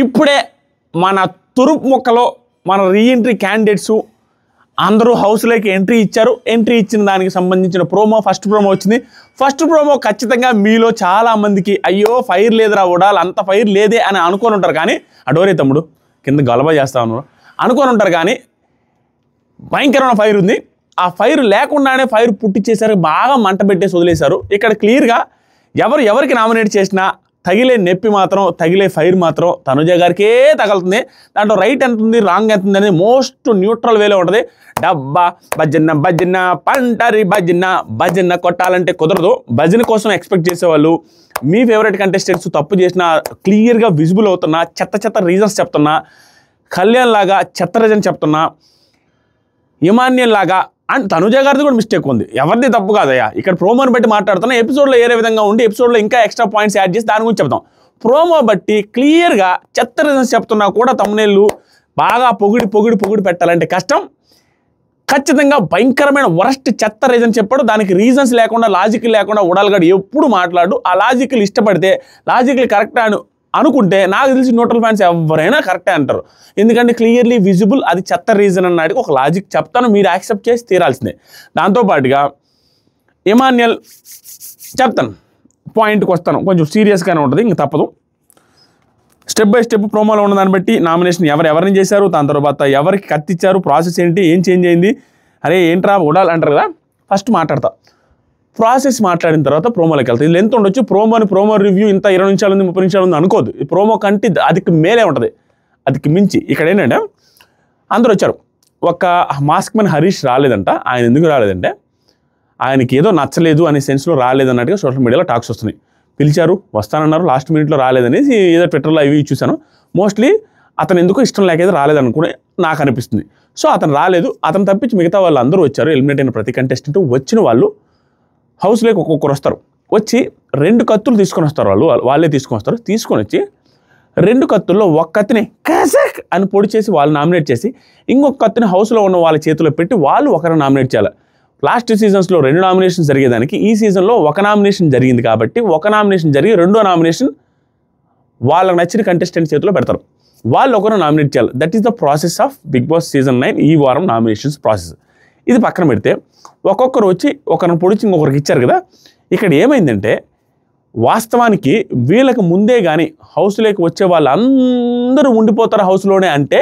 ఇప్పుడే మన తురుపు ముక్కలో మన రీఎంట్రీ క్యాండిడేట్స్ అందరూ హౌస్లోకి ఎంట్రీ ఇచ్చారు. ఎంట్రీ ఇచ్చిన దానికి సంబంధించిన ఫస్ట్ ప్రోమో వచ్చింది. ఫస్ట్ ప్రోమో ఖచ్చితంగా మీలో చాలామందికి అయ్యో ఫైర్ లేదురా ఉడాలి, అంత ఫైర్ లేదే అని అనుకొని ఉంటారు. కానీ అడోరే తమ్ముడు కింద గలబా చేస్తా ఉన్నారు అనుకొని ఉంటారు. కానీ భయంకరమైన ఫైర్ ఉంది. ఆ ఫైర్ లేకుండానే ఫైర్ పుట్టించేశారు, బాగా మంట పెట్టేసి వదిలేశారు. ఇక్కడ క్లియర్గా ఎవరికి నామినేట్ చేసినా తగిలే నొప్పి మాత్రం, తగిలే ఫైర్ మాత్రం తనుజ గారికే తగులుతుంది. దాంట్లో రైట్ ఎంత ఉంది, రాంగ్ ఎంత ఉంది అనేది మోస్ట్ న్యూట్రల్ వేలో ఉంటుంది. డబ్బా భజన భజన పంటరి భజన కొట్టాలంటే కుదరదు. భజన కోసం ఎక్స్పెక్ట్ చేసేవాళ్ళు మీ ఫేవరెట్ కంటెస్టెంట్స్ తప్పు చేసినా క్లియర్గా విజిబుల్ అవుతున్నా, చెత్త రీజన్స్ చెప్తున్నా, కళ్యాణ్ లాగా చెత్త రీజన్ చెప్తున్నా, ఇమాన్యుల్ లాగా అండ్ తనుజ గారిది కూడా మిస్టేక్ ఉంది. ఎవరిది తప్పు కాదయ్యా. ఇక్కడ ప్రోమోని బట్టి మాట్లాడుతున్నా. ఎపిసోడ్లో ఏరే విధంగా ఉండి ఎపిసోడ్లో ఇంకా ఎక్స్ట్రా పాయింట్స్ యాడ్ చేసి దాని గురించి చెప్తాం. ప్రోమో బట్టి క్లియర్గా చెత్త రీజన్స్ చెప్తున్నా కూడా తమ్మునేళ్ళు బాగా పొగిడి పెట్టాలంటే కష్టం. ఖచ్చితంగా భయంకరమైన వరస్ట్ చెత్త రీజన్ చెప్పాడు. దానికి రీజన్స్ లేకుండా, లాజిక్ లేకుండా ఉడాలగాడు ఎప్పుడు మాట్లాడు. ఆ లాజిక్లు ఇష్టపడితే, లాజిక్లు కరెక్ట్ అనుకుంటే నాకు తెలిసి న్యూట్రల్ ఫ్యాన్స్ ఎవరైనా కరెక్టే అంటారు. ఎందుకంటే క్లియర్లీ విజిబుల్ అది చెత్త రీజన్ అన్నాడికి ఒక లాజిక్ చెప్తాను, మీరు యాక్సెప్ట్ చేసి తీరాల్సిందే. దాంతోపాటుగా ఇమాన్యుల్ చెప్తాను, పాయింట్కి వస్తాను, కొంచెం సీరియస్గానే ఉంటుంది, ఇంక తప్పదు. స్టెప్ బై స్టెప్ ప్రోమోలో ఉన్న దాన్ని బట్టి నామినేషన్ ఎవరిని చేశారు, దాని తర్వాత ఎవరికి కత్తిచ్చారు, ప్రాసెస్ ఏంటి, ఏం చేంజ్ అయింది, అరే ఏంట్రా ఉడాలి అంటారు కదా. ఫస్ట్ మాట్లాడతా, ప్రాసెస్ మాట్లాడిన తర్వాత ప్రోమోలోకి వెళ్తాయి. ఇది ఎంత ఉండొచ్చు, ప్రోమో రివ్యూ ఇంత 20 నిమిషాలు ఉంది, 30 నిమిషాలు ఉంది అనుకోదు. ఈ ప్రోమో కంటే అదికి మేలే ఉంటుంది, అదికి మించి. ఇక్కడ ఏంటంటే అందరూ వచ్చారు. ఒక మాస్క్ మ్యాన్ హరీష్ రాలేదంట. ఆయన ఎందుకు రాలేదంటే ఆయనకి ఏదో నచ్చలేదు అనే సెన్స్లో రాలేదన్నట్టుగా సోషల్ మీడియాలో టాక్స్ వస్తున్నాయి. పిలిచారు, వస్తానన్నారు, లాస్ట్ మినిట్లో రాలేదనేసి ఏదో ట్విట్టర్లో ఇవి చూశాను. మోస్ట్లీ అతను ఎందుకో ఇష్టం లేకేదో రాలేదనుకునే నాకు అనిపిస్తుంది. సో అతను రాలేదు, అతను తప్పించి మిగతా వాళ్ళు అందరూ వచ్చారు. ఎలిమినేట్ అయిన ప్రతి కంటెస్టెంట్ వచ్చిన వాళ్ళు హౌస్లోకి ఒక్కొక్కరు వస్తారు. వచ్చి 2 కత్తులు తీసుకొని వస్తారు. వాళ్ళే తీసుకొని వస్తారు. తీసుకొని వచ్చి 2 కత్తుల్లో ఒక కత్తిని కసక్ అని పొడి చేసి వాళ్ళు నామినేట్ చేసి, ఇంకొక కత్తిని హౌస్లో ఉన్న వాళ్ళ చేతిలో పెట్టి వాళ్ళు ఒకరిని నామినేట్ చేయాలి. లాస్ట్ సీజన్స్లో 2 నామినేషన్స్ జరిగేదానికి ఈ సీజన్లో 1 నామినేషన్ జరిగింది కాబట్టి 1 నామినేషన్ జరిగి 2వ నామినేషన్ వాళ్ళకి నచ్చిన కంటెస్టెంట్ చేతిలో పెడతారు. వాళ్ళు ఒకరు నామినేట్ చేయాలి. That is the process of Bigg Boss season 9 ఈ వారం నామినేషన్స్ ప్రాసెస్. ఇది పక్కన పెడితే ఒక్కొక్కరు వచ్చి ఒకరిని పొడిచి ఇంకొకరికి ఇచ్చారు కదా. ఇక్కడ ఏమైందంటే వాస్తవానికి వీళ్ళకి ముందే కానీ హౌస్లోకి వచ్చే వాళ్ళందరూ ఉండిపోతారు హౌస్లోనే అంటే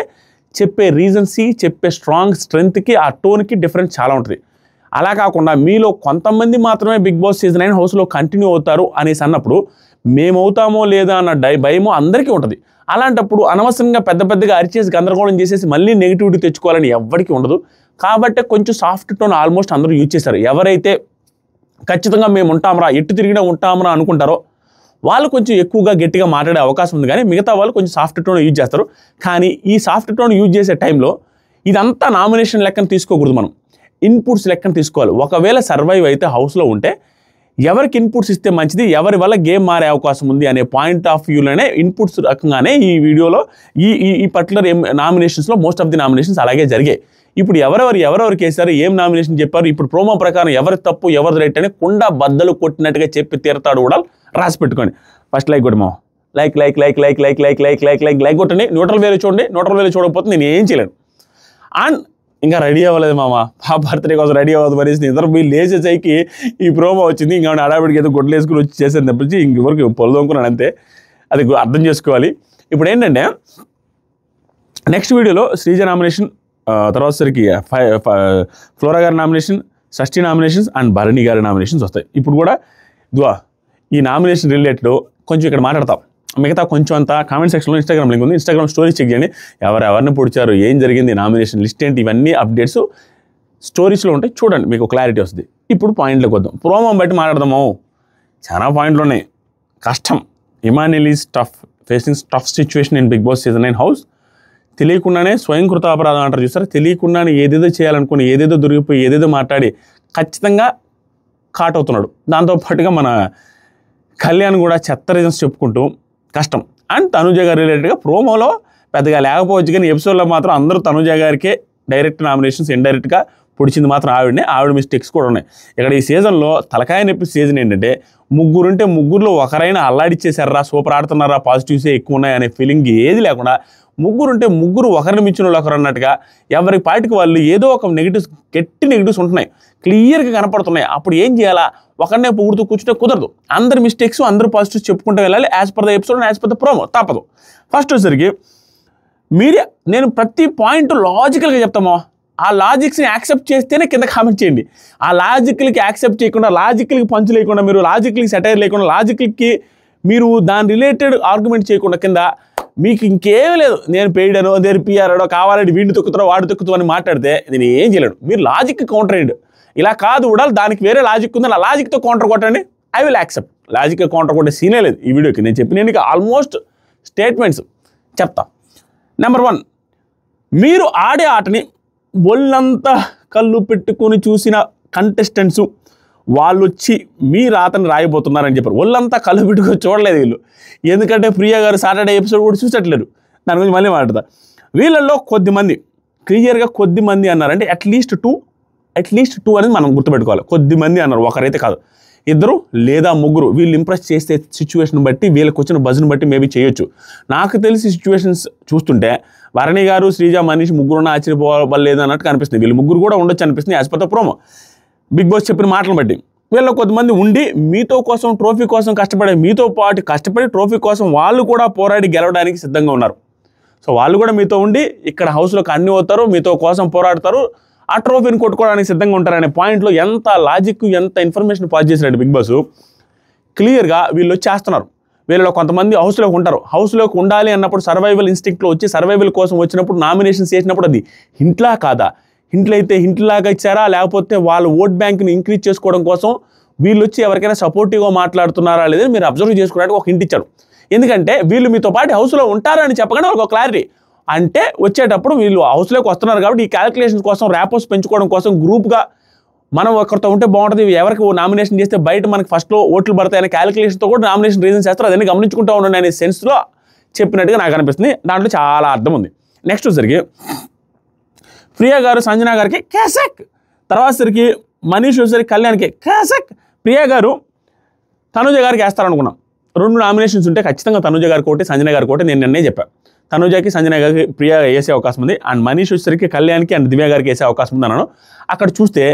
చెప్పే రీజన్స్కి, చెప్పే స్ట్రాంగ్ స్ట్రెంగ్త్కి, ఆ టోన్కి డిఫరెన్స్ చాలా ఉంటుంది. అలా కాకుండా మీలో కొంతమంది మాత్రమే బిగ్ బాస్ సీజన్ 9 హౌస్లో కంటిన్యూ అవుతారు అనేసి అన్నప్పుడు మేమవుతామో లేదా అన్న భయమో అందరికీ ఉంటుంది. అలాంటప్పుడు అనవసరంగా పెద్దగా అరిచేసి గందరగోళం చేసేసి మళ్ళీ నెగిటివిటీ తెచ్చుకోవాలని ఎవరికి ఉండదు. కాబట్టి కొంచెం సాఫ్ట్ టోన్ ఆల్మోస్ట్ అందరూ యూజ్ చేశారు. ఎవరైతే ఖచ్చితంగా మేము ఉంటామరా, ఎట్టు తిరిగినా ఉంటామరా అనుకుంటారో వాళ్ళు కొంచెం ఎక్కువగా గట్టిగా మాట్లాడే అవకాశం ఉంది. కానీ మిగతా వాళ్ళు కొంచెం సాఫ్ట్ టోన్ యూజ్ చేస్తారు. కానీ ఈ సాఫ్ట్ టోన్ యూజ్ చేసే టైంలో ఇదంతా నామినేషన్ లెక్కన తీసుకోకూడదు, మనం ఇన్పుట్స్ లెక్కన తీసుకోవాలి. ఒకవేళ సర్వైవ్ అయితే హౌస్లో ఉంటే ఎవరికి ఇన్పుట్స్ ఇస్తే మంచిది, ఎవరి వల్ల గేమ్ మారే అవకాశం ఉంది అనే పాయింట్ ఆఫ్ వ్యూలోనే ఇన్పుట్స్ రకంగానే ఈ వీడియోలో ఈ పర్టికులర్ నామినేషన్స్లో మోస్ట్ ఆఫ్ ది నామినేషన్స్ అలాగే జరిగాయి. ఇప్పుడు ఎవరెవరికి వేశారు, ఏం నామినేషన్ చెప్పారు, ఇప్పుడు ప్రోమో ప్రకారం ఎవరి తప్పు ఎవరిది రైట్ అని కుండా బద్దలు కొట్టినట్టుగా చెప్పి తీరతాడు కూడా రాసి పెట్టుకోండి. ఫస్ట్ లైక్ కొట్టమా, లైక్ కొట్టండి. న్యూట్రల్ వేలో చూడండి, న్యూట్రల్ వేలో చూడకపోతే నేను ఏం చేయలేను. అండ్ ఇంకా రెడీ అవ్వలేదు మామ, బర్త్డే కోసం రెడీ అవ్వదు మరి ఇద్దరు మీ లేచేసరికి ఈ ప్రోమో వచ్చింది. ఇంకా ఆడావిడికి ఏదో గొడ్లు వేసుకుని వచ్చి చేసేది తప్పించి ఇంకెవరికి పొలదొనుకున్నాను అంతే. అది అర్థం చేసుకోవాలి. ఇప్పుడు ఏంటంటే నెక్స్ట్ వీడియోలో శ్రీజ నామినేషన్, తర్వాత సరికి ఫ్లోరా గారి nomination, Shashthi nominations and Bharani గారి నామినేషన్స్ వస్తాయి. ఇప్పుడు కూడా ఈ నామినేషన్ రిలేటెడ్ కొంచెం ఇక్కడ మాట్లాడతాం. మిగతా కొంచెం అంతా కామెంట్ సెక్షన్లో ఇన్స్టాగ్రామ్ లింక్ ఉంది, ఇన్స్టాగ్రామ్ స్టోరీస్ చెక్ చేయండి. ఎవరిని పొడిచారు, ఏం జరిగింది, నామినేషన్ లిస్ట్ ఏంటి, ఇవన్నీ అప్డేట్స్ స్టోరీస్లో ఉంటాయి, చూడండి, మీకు క్లారిటీ వస్తుంది. ఇప్పుడు పాయింట్లోకి వద్దాం, ప్రోమో బట్టి మాట్లాడదాము. చాలా పాయింట్లు ఉన్నాయి, కష్టం. Emmanuel is facing tough situation in Bigg Boss season 9 house. తెలియకుండానే స్వయంకృత అపరాధం అంటారు చూసారా, తెలియకుండానే ఏదేదో చేయాలనుకుని ఏదేదో దొరికిపోయి ఏదేదో మాట్లాడి ఖచ్చితంగా కాట్ అవుతున్నాడు. దాంతోపాటుగా మన కళ్యాణ్ కూడా చెత్త రీజన్స్ చెప్పుకుంటూ కష్టం. అండ్ తనుజ గారి రిలేటెడ్గా ప్రోమోలో పెద్దగా లేకపోవచ్చు, కానీ ఎపిసోడ్లో మాత్రం అందరూ తనుజ గారికే డైరెక్ట్ నామినేషన్స్, ఇండైరెక్ట్గా పొడిచింది మాత్రం ఆవిడ మిస్టేక్స్ కూడా ఉన్నాయి. ఇక్కడ ఈ సీజన్లో తలకాయ నొప్పి సీజన్ ఏంటంటే ముగ్గురుంటే ముగ్గురులో ఒకరైనా అల్లాడిచ్చేసారా, సూపర్ ఆడుతున్నారా, పాజిటివ్సే ఎక్కువ ఉన్నాయి అనే ఫీలింగ్ ఏది లేకుండా ముగ్గురుంటే ముగ్గురు ఒకరిని మించిన వాళ్ళు ఒకరు అన్నట్టుగా ఎవరి పార్టీకి వాళ్ళు ఏదో ఒక నెగిటివ్స్, గట్టి నెగిటివ్స్ ఉంటున్నాయి, క్లియర్గా కనపడుతున్నాయి. అప్పుడు ఏం చేయాలా? ఒకరినే పొగుడుతూ కూర్చుంటే కుదరదు. అందరి మిస్టేక్స్, అందరూ పాజిటివ్స్ చెప్పుకుంటూ వెళ్ళాలి. As per the episode, as per the promo, తప్పదు. ఫస్ట్ వచ్చేసరికి నేను ప్రతి పాయింట్ లాజికల్గా చెప్తామో, ఆ లాజిక్స్ని యాక్సెప్ట్ చేస్తేనే కింద కామెంట్ చేయండి. ఆ లాజిక్లకి యాక్సెప్ట్ చేయకుండా, లాజిక్లకి పంచు లేకుండా, మీరు లాజిక్లకి సెటైర్ లేకుండా, లాజిక్లకి మీరు దాని రిలేటెడ్ ఆర్గ్యుమెంట్ చేయకుండా కింద మీకు ఇంకేం లేదు, నేను పెయిడనో, నేను పిఆర్డో, కావాలంటే వీడిని తొక్కుతారో వాడు తొక్కుతూ అని మాట్లాడితే నేను ఏం చేయలేడు. మీరు లాజిక్ కౌంటర్ అయ్యండి. ఇలా కాదు కూడా దానికి వేరే లాజిక్ ఉంది, ఆ లాజిక్తో కౌంటర్ కొట్టండి, I will accept. Logic counter కొట్టే సీనే లేదు ఈ వీడియోకి. నేను చెప్పిన ఆల్మోస్ట్ స్టేట్మెంట్స్ చెప్తా. నెంబర్ 1, మీరు ఆడే ఆటని ఒళ్ళంతా కళ్ళు పెట్టుకుని చూసిన కంటెస్టెంట్స్ వాళ్ళు వచ్చి మీ రాతని రాయబోతున్నారని చెప్పారు. ఒళ్ళంతా కళ్ళు పెట్టుకొని చూడలేదు వీళ్ళు, ఎందుకంటే ప్రియా గారు సాటర్డే ఎపిసోడ్ కూడా చూసట్లేరు. దాని గురించి మళ్ళీ మాట్లాడతా. వీళ్ళల్లో కొద్దిమంది, క్లియర్గా కొద్దిమంది అన్నారంటే అట్లీస్ట్ టూ అనేది మనం గుర్తుపెట్టుకోవాలి. కొద్దిమంది అన్నారు, ఒకరైతే కాదు, 2 లేదా 3. వీళ్ళు ఇంప్రెస్ చేసే సిచ్యువేషన్ బట్టి, వీళ్ళకి వచ్చిన బజ్ని బట్టి మేబీ చేయొచ్చు. నాకు తెలిసి సిచ్యువేషన్స్ చూస్తుంటే భరణి గారు, శ్రీజ, మనీష్ ముగ్గురున్న ఆశ్చర్యపోలేదు అన్నట్టు కనిపిస్తుంది. వీళ్ళు ముగ్గురు కూడా ఉండొచ్చు అనిపిస్తుంది as per the promo, Bigg Boss చెప్పిన మాటలను బట్టి. వీళ్ళు కొంతమంది ఉండి మీతో కోసం, ట్రోఫీ కోసం మీతో పాటు కష్టపడి ట్రోఫీ కోసం వాళ్ళు కూడా పోరాడి గెలవడానికి సిద్ధంగా ఉన్నారు. సో వాళ్ళు కూడా మీతో ఉండి ఇక్కడ హౌస్లోకి అన్ని అవుతారు, మీతో కోసం పోరాడతారు, ఆ ట్రోఫీని కొట్టుకోవడానికి సిద్ధంగా ఉంటారనే పాయింట్లో ఎంత లాజిక్, ఎంత ఇన్ఫర్మేషన్ పాస్ చేసినట్టు బిగ్ బాస్ క్లియర్గా వీళ్ళు వచ్చేస్తున్నారు. వీళ్ళలో కొంతమంది హౌస్లోకి ఉంటారు. హౌస్లోకి ఉండాలి అన్నప్పుడు సర్వైవల్ ఇన్స్టింక్ట్లో వచ్చి సర్వైవల్ కోసం వచ్చినప్పుడు నామినేషన్స్ చేసినప్పుడు అది హింట్లా కాదా, హింట్లు అయితే హింట్లాగా ఇచ్చారా, లేకపోతే వాళ్ళ ఓట్ బ్యాంక్ని ఇంక్రీజ్ చేసుకోవడం కోసం వీళ్ళు వచ్చి ఎవరికైనా సపోర్టివ్గా మాట్లాడుతున్నారా లేదని మీరు అబ్జర్వ్ చేసుకోవడానికి ఒక హింట్ ఇచ్చారు. ఎందుకంటే వీళ్ళు మీతో పాటు హౌస్లో ఉంటారని చెప్పగానే వాళ్ళకి ఒక క్లారిటీ. అంటే వచ్చేటప్పుడు వీళ్ళు హౌస్లోకి వస్తున్నారు కాబట్టి ఈ క్యాలిక్యులేషన్స్ కోసం, ర్యాపోస్ పెంచుకోవడం కోసం గ్రూప్గా మనం ఒకరితో ఉంటే బాగుంటుంది, ఎవరికి నామినేషన్ చేస్తే బయట మనకి ఫస్ట్లో ఓట్లు పడతాయనే క్యాలిక్యులేషన్తో కూడా నామినేషన్ రీజన్స్ చేస్తారు. అదన్నీ గమనించుకుంటూ ఉండండి అనే సెన్స్లో చెప్పినట్టుగా నాకు అనిపిస్తుంది. దాంట్లో చాలా అర్థం ఉంది. నెక్స్ట్ వచ్చరికి ప్రియా గారు సంజన గారికి కేసక్, తర్వాత సరికి మనీష్ వచ్చరికి కళ్యాణ్కి కేసక్. ప్రియా గారు తనుజ గారికి వేస్తారనుకున్నాం. 2 నామినేషన్స్ ఉంటే ఖచ్చితంగా తనుజ గారికి ఒకటి, సంజన గారికి ఒకటి. నేను నిన్నే చెప్పాను, తనుజకి, సంజన గారికి ప్రియా వేసే అవకాశం ఉంది. అండ్ మనీష్ వచ్చరికి కళ్యాణ్కి అండ్ దివ్య గారికి వేసే అవకాశం ఉంది అన్నాను. అక్కడ చూస్తే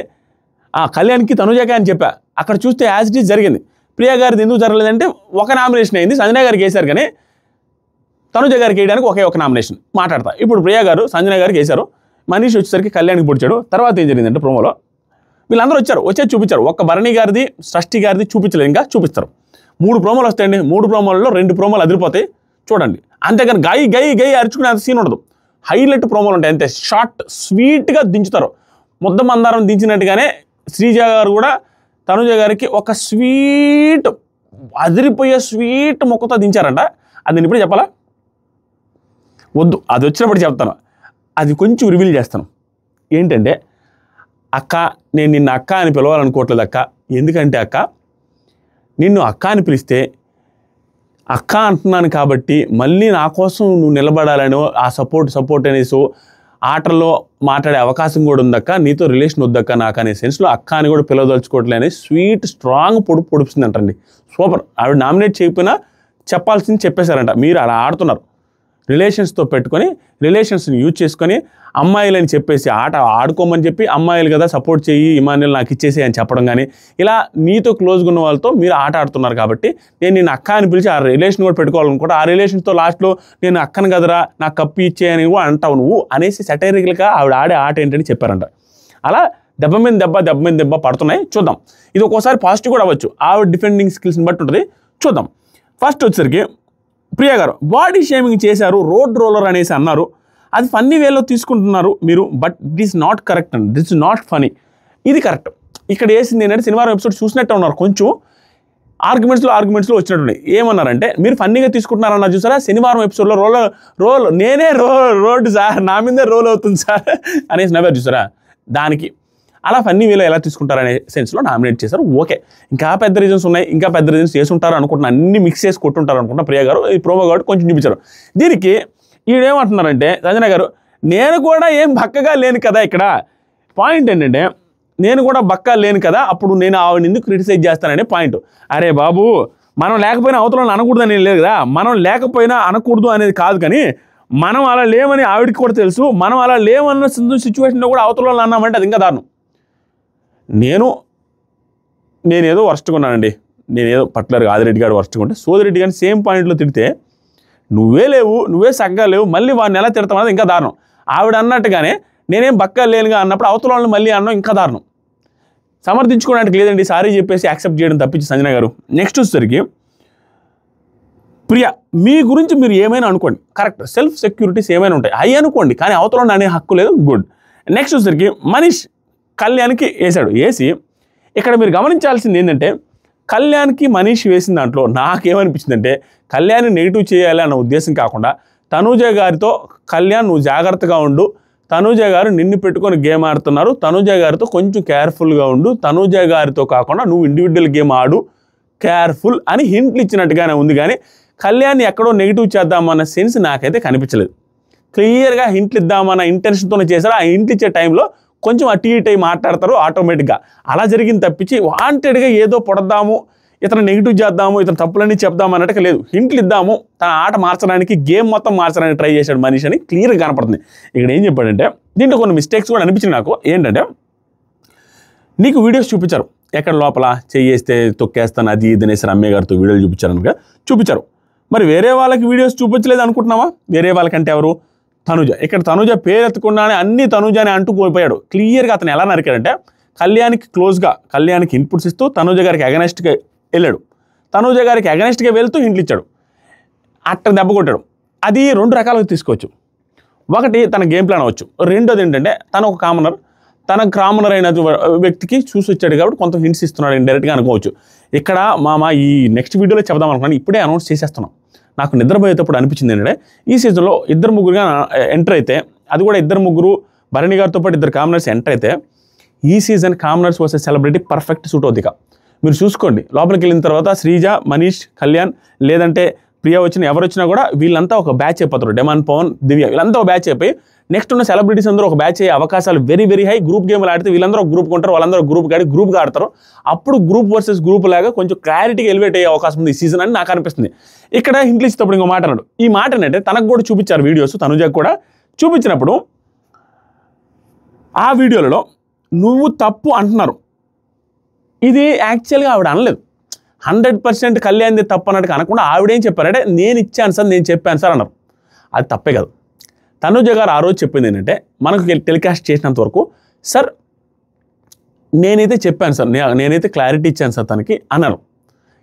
కళ్యాణ్కి, తనుజకి అని చెప్పా. అక్కడ చూస్తే యాజ్ ఇట్ ఈజ్ జరిగింది. ప్రియా గారిది ఎందుకు జరగలేదంటే ఒక నామినేషన్ అయింది, సంజన గారికి వేశారు, కానీ తనుజ గారికి వేయడానికి ఒక నామినేషన్ మాట్లాడతా. ఇప్పుడు ప్రియా గారు సంజన గారికి వేశారు, మనీష్ వచ్చేసరికి కళ్యాణ్కి పొడిచాడు. తర్వాత ఏం జరిగిందంటే ప్రోమోలో వీళ్ళందరూ వచ్చేది చూపించారు. ఒక్క భరణి గారిది, సృష్టి గారిది చూపించలేదు, ఇంకా చూపిస్తారు. 3 ప్రోమోలు వస్తాయండి. 3 ప్రోమోలలో 2 ప్రోమోలు అదిరిపోతాయి చూడండి. అంతేగాని గై అరుచుకునే అంత సీన్ ఉండదు. హైలైట్ ప్రోమోలు ఉంటాయి అంతే. షార్ట్ స్వీట్గా దించుతారు. ముద్ద మందారం దించినట్టుగానే శ్రీజ గారు కూడా తనుజ గారికి ఒక స్వీట్, అదిరిపోయే స్వీట్ మొక్కతో దించారంట. అది నేను ఇప్పుడే చెప్పాలా? వద్దు, అది వచ్చినప్పుడు చెప్తాను. అది కొంచెం రివీల్ చేస్తాను. ఏంటంటే, అక్క, నేను నిన్ను అక్క అని పిలవాలనుకోవట్లేదు అక్క. ఎందుకంటే అక్క, నిన్ను అక్క అని పిలిస్తే అక్క అంటున్నాను కాబట్టి మళ్ళీ నా కోసం నువ్వు నిలబడాలనో, ఆ సపోర్ట్ అనేసి ఆటల్లో మాట్లాడే అవకాశం కూడా ఉందక్క, నీతో రిలేషన్ వద్దక్క నాకు అనే సెన్స్లో అక్క అని కూడా పిలవదలుచుకోవట్లే అని స్వీట్ స్ట్రాంగ్ పొడిపించిందంటండి. సూపర్. ఆవిడ నామినేట్ చేయకపోయినా చెప్పాల్సింది చెప్పేశారంట. మీరు అలా ఆడుతున్నారు, రిలేషన్స్తో పెట్టుకొని, రిలేషన్స్ని యూజ్ చేసుకొని అమ్మాయిలని చెప్పేసి ఆట ఆడుకోమని చెప్పి, అమ్మాయిలు కదా సపోర్ట్ చెయ్యి, ఇమాన్యుల్ నాకు ఇచ్చేసి అని చెప్పడం కానీ, ఇలా నీతో క్లోజ్గా ఉన్న వాళ్ళతో మీరు ఆట ఆడుతున్నారు కాబట్టి నేను నిన్ను అక్క అని పిలిచి ఆ రిలేషన్ కూడా పెట్టుకోవాలనుకుంటా, ఆ రిలేషన్తో లాస్ట్లో నేను అక్కను కదరా నాకు కప్పి ఇచ్చేయని కూడా అంటావు నువ్వు అనేసి సెటైరికల్గా ఆవిడ ఆడే ఆట ఏంటని చెప్పారంట. అలా దెబ్బ మీద దెబ్బ పడుతున్నాయి. చూద్దాం. ఇది ఒక్కోసారి పాజిటివ్ కూడా అవ్వచ్చు, ఆవిడ డిఫెండింగ్ స్కిల్స్ని బట్టి ఉంటుంది. చూద్దాం. ఫస్ట్ వచ్చేసరికి ప్రియా గారు బాడీ షేమింగ్ చేశారు, రోడ్ రోలర్ అనేసి అన్నారు. అది ఫన్నీ వేలో తీసుకుంటున్నారు మీరు, but it is not correct అండి. This is not funny. ఇది కరెక్ట్. ఇక్కడ వేసింది ఏంటంటే, శనివారం ఎపిసోడ్ చూసినట్టే ఉన్నారు, కొంచెం ఆర్గ్యుమెంట్స్లో వచ్చినట్టు ఏమన్నారంటే, మీరు ఫన్నీగా తీసుకుంటున్నారన్నారు చూసారా, శనివారం ఎపిసోడ్లో రోల్ నేనే రోడ్డు సార్, నా మీదే రోల్ అవుతుంది సార్ అనేసి నవ్వారు చూసారా, దానికి అలా ఫన్నీ వేలో ఎలా తీసుకుంటారనే సెన్స్లో నామినేట్ చేశారు. ఓకే, ఇంకా పెద్ద రీజన్స్ ఉన్నాయి, ఇంకా పెద్ద రీజన్స్ చేసుంటారు అనుకుంటున్నా, అన్ని మిక్స్ చేసి కొట్టుంటారు అనుకుంటున్నా ప్రియా గారు. ఈ ప్రోమో కాబట్టి కొంచెం చూపించారు. దీనికి ఈడేమంటున్నారంటే, సంజన గారు నేను కూడా ఏం పక్కగా లేను కదా. ఇక్కడ పాయింట్ ఏంటంటే, నేను కూడా బక్కా లేను కదా, అప్పుడు నేను ఆవిడని ఎందుకు క్రిటిసైజ్ చేస్తాననే పాయింట్. అరే బాబు, మనం లేకపోయినా అవతల అనకూడదు అనేది లేదు కదా, మనం లేకపోయినా అనకూడదు అనేది కాదు, కానీ మనం అలా లేమని ఆవిడకి కూడా తెలుసు. మనం అలా లేమన్న సిచ్యువేషన్లో కూడా అవతల అన్నామంటే అది ఇంకా దారుణం. నేనేదో వర్స్ట్గా ఉన్నానండి, నేనేదో పర్టికులర్గా ఆదిరెడ్డి గారు వర్స్ట్గా ఉంటే సోదిరెడ్డి గారిని సేమ్ పాయింట్లో తిడితే నువ్వే లేవు, నువ్వే సగ్గా లేవు, మళ్ళీ వాడిని ఎలా తిడతామన్నది ఇంకా దారుణం. ఆవిడ అన్నట్టుగానే నేనేం బక్కా లేనుగా అన్నప్పుడు అవతల వాళ్ళని మళ్ళీ అన్నాం ఇంకా దారుణం. సమర్థించుకోవడానికి లేదండి, సారీ చెప్పేసి యాక్సెప్ట్ చేయడం తప్పించి సంజన గారు. నెక్స్ట్ వచ్చేసరికి ప్రియ, మీ గురించి మీరు ఏమైనా అనుకోండి, కరెక్ట్, సెల్ఫ్ సెక్యూరిటీస్ ఏమైనా ఉంటాయి అవి అనుకోండి, కానీ అవతల అనే హక్కు లేదు, గుడ్. నెక్స్ట్ వచ్చేసరికి మనీష్ కళ్యాణ్కి వేసాడు. వేసి ఇక్కడ మీరు గమనించాల్సింది ఏంటంటే కళ్యాణ్కి మనీష్ వేసిన దాంట్లో నాకేమనిపించిందంటే కళ్యాణ్ నెగిటివ్ చేయాలి అన్న ఉద్దేశం కాకుండా తనూజ గారితో కళ్యాణ్ నువ్వు జాగ్రత్తగా ఉండు, తనూజ గారు నిన్ను పెట్టుకొని గేమ్ ఆడుతున్నారు, తనూజ గారితో కొంచెం కేర్ఫుల్గా ఉండు, తనూజ గారితో కాకుండా నువ్వు ఇండివిజువల్ గేమ్ ఆడు, కేర్ఫుల్ అని హింట్లు ఇచ్చినట్టుగానే ఉంది. కానీ కళ్యాణ్ ఎక్కడో నెగిటివ్ చేద్దామన్న సెన్స్ నాకైతే కనిపించలేదు. క్లియర్గా హింట్లు ఇద్దామన్న ఇంటెన్షన్తోనే చేశారు. ఆ హింట్లు ఇచ్చే టైంలో కొంచెం అటు ఇటు మాట్లాడతారు ఆటోమేటిక్గా, అలా జరిగింది తప్పించి వాంటెడ్గా ఏదో పొడద్దాము, ఇతను నెగిటివ్ చేద్దాము, ఇతను తప్పులన్నీ చెప్దాము అన్నట్టుగా లేదు. హింట్లు ఇద్దాము, తన ఆట మార్చడానికి, గేమ్ మొత్తం మార్చడానికి ట్రై చేశాడు మనిషి అని క్లియర్గా కనపడుతుంది. ఇక్కడ ఏం చెప్పాడంటే దీంట్లో కొన్ని మిస్టేక్స్ కూడా అనిపించింది నాకు. ఏంటంటే నీకు వీడియోస్ చూపించారు, ఎక్కడ లోపల చెయ్యేస్తే తొక్కేస్తాను అది ఇది అనేసి రమ్య గారితో వీడియోలు చూపించారు. మరి వేరే వాళ్ళకి వీడియోస్ చూపించలేదు అనుకుంటున్నావా? వేరే వాళ్ళకంటే ఎవరు? తనుజ. ఇక్కడ తనుజ పేరు ఎత్తకుండానే అన్ని తనుజ అని అంటూ పోయిపోయాడు. క్లియర్గా అతను ఎలా నరికాడంటే కళ్యాణ్కి క్లోజ్గా, కళ్యాణ్కి ఇన్పుట్స్ ఇస్తూ తనుజ గారికి అగనెస్ట్గా వెళ్ళాడు. తనుజ గారికి అగనెస్ట్గా వెళ్తూ హింట్లు ఇచ్చాడు, అట్ట దెబ్బ కొట్టాడు. అది రెండు రకాలుగా తీసుకోవచ్చు. ఒకటి తన గేమ్ ప్లాన్ అవ్వచ్చు, రెండోది ఏంటంటే తను ఒక కామనర్ అయిన వ్యక్తికి చూసి వచ్చాడు కాబట్టి కొంత హింట్స్ ఇస్తున్నాడు ఇండైరెక్ట్గా అనుకోవచ్చు. ఇక్కడ ఈ నెక్స్ట్ వీడియోలో చెప్దాం అనుకున్నాను, ఇప్పుడే అనౌన్స్ చేసేస్తున్నాం. నాకు నిద్రపోయేటప్పుడు అనిపించింది ఏంటంటే ఈ సీజన్లో 2-3గా ఎంటర్ అయితే, అది కూడా 2-3 భరణి గారితో పాటు 2 కామనర్స్ ఎంటర్ అయితే ఈ season commoners versus celebrity perfect suit అవుతుంది. మీరు చూసుకోండి, లోపలికి వెళ్ళిన తర్వాత శ్రీజ, మనీష్, కళ్యాణ్ లేదంటే ప్రియ వచ్చిన ఎవరు వచ్చినా కూడా వీళ్ళంతా ఒక బ్యాచ్ అయిపోతారు. డెమాన్, పవన్, దివ్య వీళ్ళంతా ఒక బ్యాచ్ అయిపోయి నెక్స్ట్ ఉన్న సెలబ్రిటీస్ అందరూ ఒక బ్యాచ్ అయ్యే అవకాశాలు వెరీ వెరీ హై. గ్రూప్ గేమ్లు ఆడితే వీళ్ళందరూ ఒక గ్రూప్ ఉంటారు, వాళ్ళందరూ గ్రూప్గా ఆడతారు. అప్పుడు గ్రూప్ వర్సెస్ గ్రూప్ లాగా కొంచెం క్లారిటీగా ఎలివేట్ అయ్యే అవకాశం ఉంది ఈ సీజన్ అని నాకు అనిపిస్తుంది. ఇక్కడ హింట్లు ఇచ్చేటప్పుడు ఇంకో మాట అన్నాడు. ఈ మాట అంటే తనకు కూడా చూపించారు వీడియోస్, తనుజకు కూడా చూపించినప్పుడు ఆ వీడియోలలో నువ్వు తప్పు అంటున్నారు. ఇది యాక్చువల్గా ఆవిడ అనలేదు, 100% కళ్యాణ్ది తప్పు అన్నట్టు అనకుండా ఆవిడేం చెప్పారంటే నేను ఇచ్చాను సార్, నేను చెప్పాను సార్ అన్నారు. అది తప్పే కాదు. తనుజ గారు ఆ రోజు చెప్పింది ఏంటంటే మనకు టెలికాస్ట్ చేసినంత వరకు సార్ నేనైతే చెప్పాను సార్, నేనైతే క్లారిటీ ఇచ్చాను సార్ తనకి అన్నారు.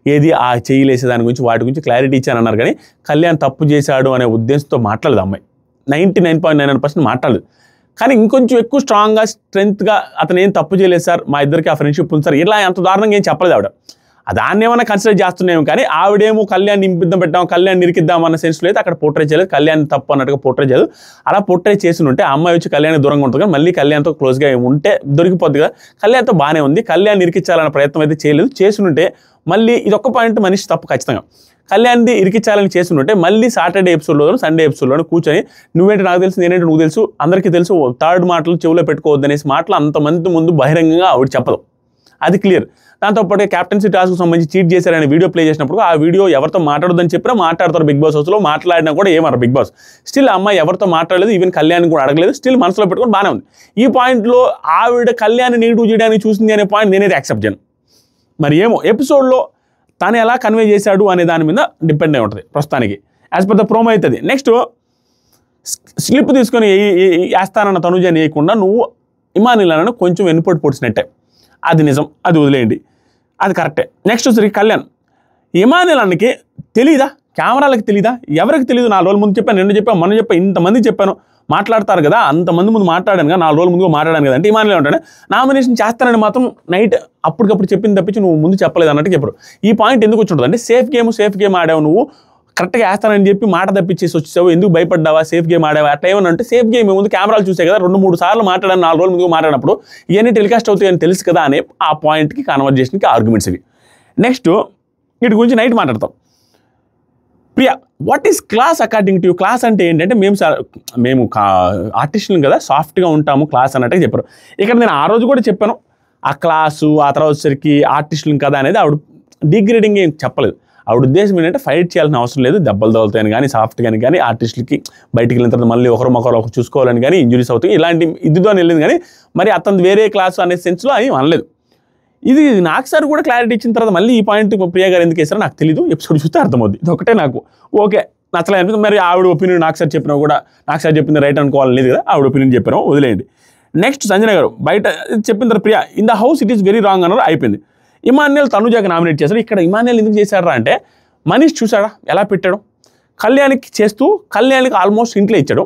ఏది ఆ చేయలేసే దాని గురించి వాటి గురించి క్లారిటీ ఇచ్చాను అన్నారు. కానీ కళ్యాణ్ తప్పు చేశాడు అనే ఉద్దేశంతో మాట్లాడలేదు అమ్మాయి, 99.99% మాట్లాడలేదు. కానీ ఇంకొంచెం ఎక్కువ స్ట్రాంగ్గా స్ట్రెంత్గా అతను ఏం తప్పు చేయలేదు సార్, మా ఇద్దరికి ఆ ఫ్రెండ్షిప్ ఉంది సార్, ఇలా అంత దారుణంగా ఏం చెప్పలేదు ఆవిడ. దాన్ని ఏమైనా కన్సిడర్ చేస్తున్నాము, కానీ ఆవిడేమో కళ్యాణ్ నింపిద్దాం పెట్టాం, కళ్యాణ్ నిరికిద్దాం అన్న సెన్స్లో అయితే అక్కడ పోర్ట్రే చేయలేదు, కళ్యాణ్ తప్పు అన్నట్టుగా పోర్ట్రే చేయలేదు. అలా పోర్ట్రే చేసి ఉంటే ఆ అమ్మాయి వచ్చి కళ్యాణ్ దూరంగా ఉంటుంది, కానీ మళ్ళీ కళ్యాణ్తో క్లోజ్గా ఉంటే దొరికిపోద్ది కదా. కళ్యాణ్తో బాగానే ఉంది, కళ్యాణ్ నిరికించాలన్న ప్రయత్నం అయితే చేయలేదు. చేసి ఉంటే మళ్ళీ ఇదొక్క పాయింట్ మనిషి తప్పు ఖచ్చితంగా. కళ్యాణ్ది ఇరికించాలని చేసి ఉంటే మళ్ళీ సాటర్డే ఎపిసోడ్లోనూ సండే ఎపిసోడ్లోనూ కూర్చొని నువ్వేంటి నాకు తెలుసు, నేనేంటి నువ్వు తెలుసు, అందరికీ తెలుసు, థర్డ్ మాటలు చెవులో పెట్టుకోవద్దు అనేసి మాటలు అంతమంది ముందు బహిరంగంగా ఆవిడ చెప్పదు, అది క్లియర్. దాంతోపాటు క్యాప్టెన్సీ టాస్క్ సంబంధించి చీట్ చేశారనే వీడియో ప్లే చేసినప్పుడు ఆ వీడియో ఎవరితో మాట్లాడొద్దని చెప్పినా మాట్లాడతారు బిగ్ బాస్ హౌస్లో, మాట్లాడినా కూడా ఏమన్నారు బిగ్ బాస్. స్టిల్ అమ్మాయి ఎవరితో మాట్లాడలేదు, ఈవెన్ కళ్యాణ్ కూడా అడగలేదు, స్టిల్ మనసులో పెట్టుకొని బాగానే ఉంది. ఈ పాయింట్లో ఆవిడ కళ్యాణ్ నెగిటివ్ చేయడానికి చూసింది అనే పాయింట్ నేనైతే యాక్సెప్ట్ చేయను. మరి ఏమో ఎపిసోడ్లో తను ఎలా కన్వే చేశాడు అనే దాని మీద డిపెండ్ అయి ఉంటుంది ప్రస్తుతానికి. యాజ్ పర్ ద ప్రోమో అవుతుంది. నెక్స్ట్ స్లిప్ తీసుకొని వేస్తానన్న తనుజని వేయకుండా నువ్వు ఇమానిలను కొంచెం వెన్నుపోటు పొడిచినట్టే, అది నిజం, అది వదిలేయండి, అది కరెక్టే. నెక్స్ట్ వచ్చి కళ్యాణ్, ఇమానిలన్కి తెలీదా, కెమెరాలకు తెలీదా, ఎవరికి తెలియదు. 4 రోజుల ముందు చెప్పాను, 2 చెప్పాను, మొన్న చెప్పాను, ఇంతమంది చెప్పాను, మాట్లాడతారు కదా, అంతమంది ముందు మాట్లాడాను కదా, 4 రోజుల ముందు మాట్లాడాను కదా అంటే ఇమానిలే ఉంటాడు. నామినేషన్ చేస్తానని మాత్రం నైట్ అప్పటికప్పుడు చెప్పింది తప్పించి నువ్వు ముందు చెప్పలేదు అన్నట్టు చెప్పారు. ఈ పాయింట్ ఎందుకు వచ్చి ఉంటుంది అంటే సేఫ్ గేమ్ ఆడావు నువ్వు, కరెక్ట్గా వేస్తానని చెప్పి మాట తప్పించేసి వచ్చేసావు, ఎందుకు భయపడ్డావా, సేఫ్ గేమ్ ఆడావా, అట్లా ఏమన్నా అంటే సేఫ్ గేమ్ ముందు కెమెరాలు చూసే కదా, 2-3 సార్లు మాట్లాడాను, 4 రోజుల ముందు మాట్లాడినప్పుడు ఇవన్నీ టెలికాస్ట్ అవుతాయని తెలుసు కదా అనే ఆ పాయింట్కి కన్వర్జేషన్కి ఆర్గ్యుమెంట్స్ ఇవి. నెక్స్ట్ వీటి గురించి నైట్ మాట్లాడతాం. Priya, what is class according to you? Class అంటే ఏంటంటే మేము ఆర్టిస్టులు కదా, సాఫ్ట్గా ఉంటాము క్లాస్ అన్నట్టుగా చెప్పారు. ఇక్కడ నేను ఆ రోజు కూడా చెప్పాను, ఆ క్లాసు ఆ తర్వాత వచ్చేసరికి ఆర్టిస్టులు కదా అనేది ఆవిడ డిగ్రేడింగ్ ఏం చెప్పలేదు. ఆవిడ ఉద్దేశం ఏంటంటే ఫైట్ చేయాల్సిన అవసరం లేదు, దెబ్బలు తగులుతాయని కానీ సాఫ్ట్ కానీ ఆర్టిస్టులకి బయటికి వెళ్ళిన తర్వాత మళ్ళీ ఒకరు చూసుకోవాలని కానీ ఇంజురీస్ అవుతాయి ఇలాంటి ఇదితో వెళ్ళింది. కానీ మరి అతను వేరే క్లాసు అనే సెన్స్లో అని అనలేదు. ఇది నాకు సార్ కూడా క్లారిటీ ఇచ్చిన తర్వాత మళ్ళీ ఈ పాయింట్ ప్రియా గారు ఎందుకు వేసారో నాకు తెలీదు, ఎపిసోడ్ చూస్తే అర్థమవుద్ది. ఇది ఒకటే నాకు ఓకే నచ్చలేదు అనిపిస్తుంది. మరి ఆవిడ ఒపీనియన్ నాకు సార్ చెప్పినా కూడా నాకు సార్ చెప్పింది రైట్ అనుకోవాలని లేదు కదా, ఆవిడ ఒపీనియన్ చెప్పాను వదిలేయండి. నెక్స్ట్ సంజన గారు బయట చెప్పిన తర్వాత Priya in the house it is very wrong అన్నారు, అయిపోయింది. ఇమాన్యుయల్ తనుజాకి నామినేట్ చేశారు. ఇక్కడ ఇమాన్యుయల్ ఎందుకు చేశారా అంటే మనీష్ చూసాడా ఎలా పెట్టాడు, కళ్యాణ్కి చేస్తూ కళ్యాణ్కి ఆల్మోస్ట్ ఇంట్లో ఇచ్చాడు.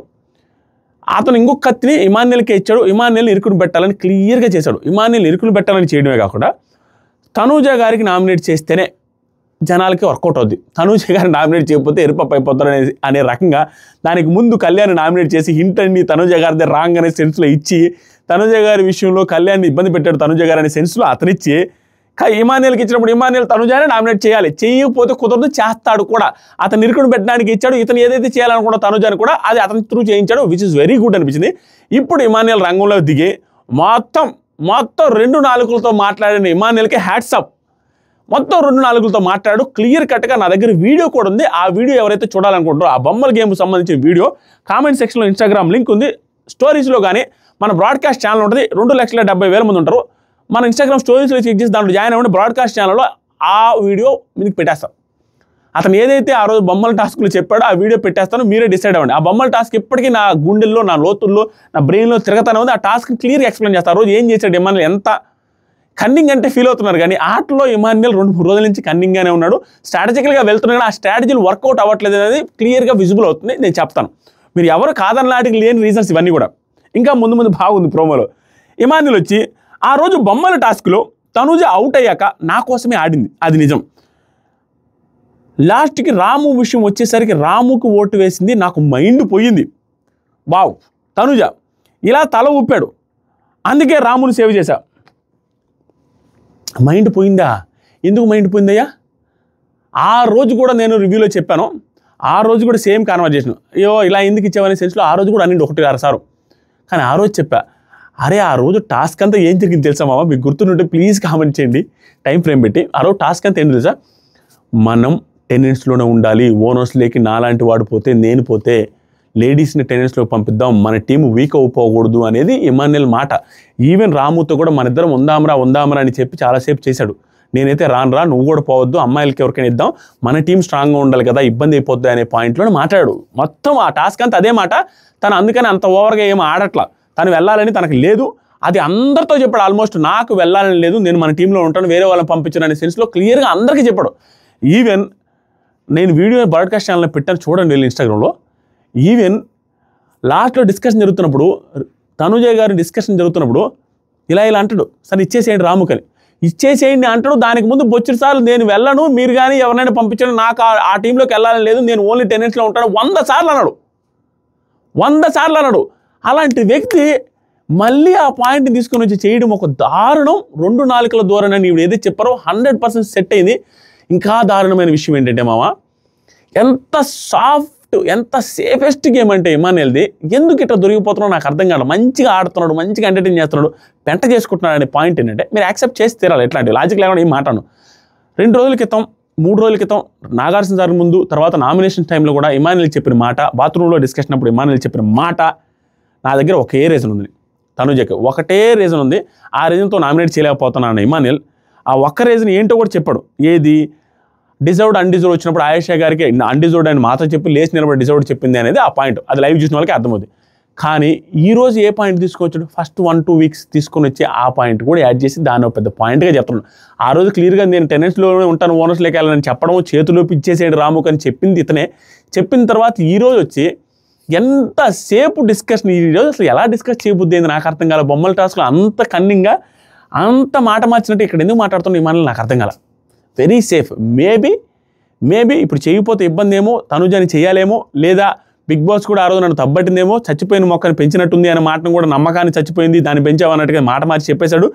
అతను ఇంకొక కత్తిని ఇమాన్యుయల్కే ఇచ్చాడు, ఇమాన్యుయల్ని ఇరుకుని పెట్టాలని క్లియర్గా చేశాడు. ఇమాన్యుయల్ ఇరుకుని పెట్టాలని చేయడమే కాకుండా తనూజ గారికి నామినేట్ చేస్తేనే జనాలకి వర్కౌట్ అవుద్ది, తనూజ గారిని నామినేట్ చేయకపోతే ఎరుపప్పు అయిపోతారు అనే రకంగా దానికి ముందు కళ్యాణ్ నామినేట్ చేసి హింట్ అన్ని తనూజ గారిదే రాంగ్ అనే సెన్స్లో ఇచ్చి తనూజ గారి విషయంలో కళ్యాణ్ని ఇబ్బంది పెట్టాడు తనూజ గారు అనే సెన్స్లో అతనిచ్చి ఇమాన్యుయల్కి ఇచ్చినప్పుడు ఇమాన్యుయల్ తనుజానే నామినేట్ చేయాలి, చేయకపోతే కుదరదు చేస్తాడు కూడా. అతను ఇరుకుని పెట్టడానికి ఇచ్చాడు, ఇతను ఏదైతే చేయాలనుకున్నా తనుజాని కూడా అది అతని త్రూ చేయించాడు, విచ్ ఇస్ వెరీ గుడ్ అనిపించింది. ఇప్పుడు ఇమాన్యుయల్ రంగంలో దిగి మొత్తం 2 నాలుగులతో మాట్లాడిన ఇమాన్యుయల్కి హ్యాట్సప్. మొత్తం 2 నాలుగులతో మాట్లాడు క్లియర్ కట్గా. నా దగ్గర వీడియో కూడా ఉంది, ఆ వీడియో ఎవరైతే చూడాలనుకుంటారో ఆ బొమ్మల గేమ్కి సంబంధించిన వీడియో కామెంట్ సెక్షన్లో ఇన్స్టాగ్రామ్ లింక్ ఉంది, స్టోరీస్లో కానీ మన బ్రాడ్కాస్ట్ ఛానల్ ఉంటుంది. 2,70,000 మంది ఉంటారు. మన ఇన్స్టాగ్రామ్ స్టోరీస్లో చెక్ చేసి దాంట్లో జాయిన్ అవ్వండి. బ్రాడ్కాస్ట్ ఛానల్లో ఆ వీడియో మీకు పెట్టేస్తాను. అతను ఏదైతే ఆ రోజు బొమ్మల టాస్క్లు చెప్పాడో ఆ వీడియో పెట్టేస్తాను, మీరే డిసైడ్ అవ్వండి. ఆ బొమ్మల టాస్క్ ఇప్పటికీ నా గుండెల్లో నా లోతుల్లో నా బ్రెయిన్లో తిరగతానే ఉంది. ఆ టాస్క్ని క్లియర్గా ఎక్స్ప్లెయిన్ చేస్తాను. ఆ రోజు ఏం చేశాడు ఇమాన్యుయల్, ఎంత కన్నింగ్ అంటే ఫీల్ అవుతున్నారు. కానీ ఆటలో ఇమాన్యుయల్ 2-3 రోజుల నుంచి కన్నింగ్గానే ఉన్నాడు, స్ట్రాటజికల్గా వెళ్తున్నాడు. ఆ స్ట్రాటజీలు వర్కౌట్ అవ్వట్లేదు అనేది క్లియర్గా విజిబుల్ అవుతుంది. నేను చెప్తాను, మీరు ఎవరు కాదనలాటికి లేని రీజన్స్ ఇవన్నీ కూడా. ఇంకా ముందు బాగుంది ప్రోమోలో. ఇమాన్యుయల్ వచ్చి ఆ రోజు బొమ్మల టాస్క్లో తనుజ అవుట్ అయ్యాక నా కోసమే ఆడింది, అది నిజం. లాస్ట్కి రాము విషయం వచ్చేసరికి రాముకు ఓటు వేసింది, నాకు మైండ్ పోయింది. వావ్ తనుజ ఇలా తల ఊపాడు, అందుకే రాముని సేవ్ చేశా. మైండ్ పోయిందా? ఎందుకు మైండ్ పోయిందయ్యా? ఆ రోజు కూడా నేను రివ్యూలో చెప్పాను, ఆ రోజు కూడా సేమ్ కాన్వర్జేషన్, అయ్యో ఇలా ఎందుకు ఇచ్చావనే సెన్స్లో ఆ రోజు కూడా అన్నింటి 1-6 సార్లు. కానీ ఆ రోజు చెప్పా, అరే ఆ రోజు టాస్క్ అంతా ఏం జరిగింది తెలుసా మామ, మీకు గుర్తుంటే ప్లీజ్ కామెంట్ చేయండి టైం ఫ్రేమ్ పెట్టి. ఆ రోజు టాస్క్ అంతా ఏంటి తెలుసా, మనం టెనెంట్స్లోనే ఉండాలి, ఓనర్స్లోకి నాలాంటి వాడు పోతే నేను పోతే లేడీస్ని టెనెంట్స్లో పంపిద్దాం, మన టీం వీక్ అయిపోకూడదు అనేది ఇమాన్యుయల్ మాట. ఈవెన్ రాముతో కూడా మన ఇద్దరం ఉందామరా అని చెప్పి చాలాసేపు చేశాడు. నేనైతే రానురా, నువ్వు కూడా పోవద్దు, అమ్మాయిలకి ఎవరికైనా ఇద్దాం, మన టీం స్ట్రాంగ్గా ఉండాలి కదా, ఇబ్బంది అయిపోద్ది అనే పాయింట్లో మాట్లాడు. మొత్తం ఆ టాస్క్ అంతా అదే మాట. తను అందుకని అంత ఓవర్గా ఏమో ఆడట్లా, తను వెళ్ళాలని తనకు లేదు, అది అందరితో చెప్పాడు. ఆల్మోస్ట్ నాకు వెళ్ళాలని లేదు, నేను మన టీంలో ఉంటాను, వేరే వాళ్ళని పంపించను అనే సెన్స్లో క్లియర్గా అందరికీ చెప్పాడు. ఈవెన్ నేను వీడియో బ్రాడ్కాస్ట్ ఛానల్లో పెట్టాను, చూడండి వెళ్ళి ఇన్స్టాగ్రామ్లో. ఈవెన్ లాస్ట్లో డిస్కషన్ జరుగుతున్నప్పుడు, తనుజ గారి డిస్కషన్ జరుగుతున్నప్పుడు ఇలా అంటాడు, సరే ఇచ్చేసేయండి రాముకని, ఇచ్చేసేయండి అంటాడు. దానికి ముందు బొచ్చిన సార్లు నేను వెళ్ళను, మీరు కానీ ఎవరైనా పంపించండి, నాకు ఆ టీంలోకి వెళ్ళాలని లేదు, నేను ఓన్లీ టెనెంట్స్లో ఉంటాను 100 సార్లు అన్నాడు. 100 సార్లు అన్నాడు. అలాంటి వ్యక్తి మళ్ళీ ఆ పాయింట్ని తీసుకొని వచ్చి చేయడం ఒక దారుణం. 2 నాలుకల ధోరణి అని ఏదైతే చెప్పారో 100% సెట్ అయింది. ఇంకా దారుణమైన విషయం ఏంటంటే మామ, ఎంత సాఫ్ట్, ఎంత సేఫెస్ట్ గేమ్ అంటే ఇమాన్యుయల్ది, ఎందుకు ఇట్లా దొరికిపోతున్నాడో నాకు అర్థం కాదు. మంచిగా ఆడుతున్నాడు, మంచిగా ఎంటర్టైన్ చేస్తున్నాడు, పెంట చేసుకుంటున్నాడు అనే పాయింట్ ఏంటంటే మీరు యాక్సెప్ట్ చేసి తీరాలి. ఎట్లాంటి లాజిక్ లేకుండా ఏం మాట్లాడు. 2 రోజుల క్రితం 3 రోజుల క్రితం నాగార్జున సార్ ముందు, తర్వాత నామినేషన్ టైంలో కూడా ఇమాన్యుయల్ చెప్పిన మాట, బాత్రూంలో డిస్కషన్ అప్పుడు ఇమాన్యుయల్ చెప్పిన మాట, నా దగ్గర ఒకే రీజన్ ఉంది, తనుజకి ఒకటే రీజన్ ఉంది. ఆ రీజన్తో నామినేట్ చేయలేకపోతున్నాను ఇమాన్యుయల్. ఆ ఒక్క రీజన్ ఏంటో కూడా చెప్పాడు. ఏది? డిజర్వ్డ్ అన్డిజర్వ్డ్ వచ్చినప్పుడు ఆయేషా గారికి అన్డిజర్వ్డ్ అని మాతో చెప్పి లేచి నిలబడి డిజర్వ్డ్ చెప్పింది అనేది ఆ పాయింట్. అది లైవ్ చూసిన వాళ్ళకి అర్థమవుతుంది. కానీ ఈరోజు ఏ పాయింట్ తీసుకొచ్చాడు? ఫస్ట్ 1-2 వీక్స్ తీసుకొని వచ్చి ఆ పాయింట్ కూడా యాడ్ చేసి దాన్ని ఒక పెద్ద పాయింట్గా చెప్తున్నాడు. ఆ రోజు క్లియర్గా నేను టెనెంట్స్లోనే ఉంటాను, ఓనర్స్లోకి వెళ్ళాలని చెప్పడం, చేతిలో ఇచ్చేసేయండి రాముకు అని చెప్పింది ఇతనే. చెప్పిన తర్వాత ఈరోజు వచ్చి ఎంతసేపు డిస్కషన్, ఈరోజు అసలు ఎలా డిస్కస్ చేయబుద్ది అయింది నాకు అర్థం కాల. బొమ్మల టాస్క్లో అంత కన్నింగ్గా అంత మాట మార్చినట్టు ఇక్కడ ఎందుకు మాట్లాడుతున్నా ఈ మాటలు నాకు అర్థం కాల. Very safe. మేబీ ఇప్పుడు చేయకపోతే ఇబ్బంది ఏమో, తనుజని చేయాలేమో, లేదా బిగ్ బాస్ కూడా ఆ రోజు నన్ను తబ్బట్టిందేమో, చచ్చిపోయిన మొక్కని పెంచినట్టుంది అనే మాటను కూడా నమ్మకాన్ని చచ్చిపోయింది దాన్ని పెంచావన్నట్టుగా మాట మార్చి చెప్పేశాడు.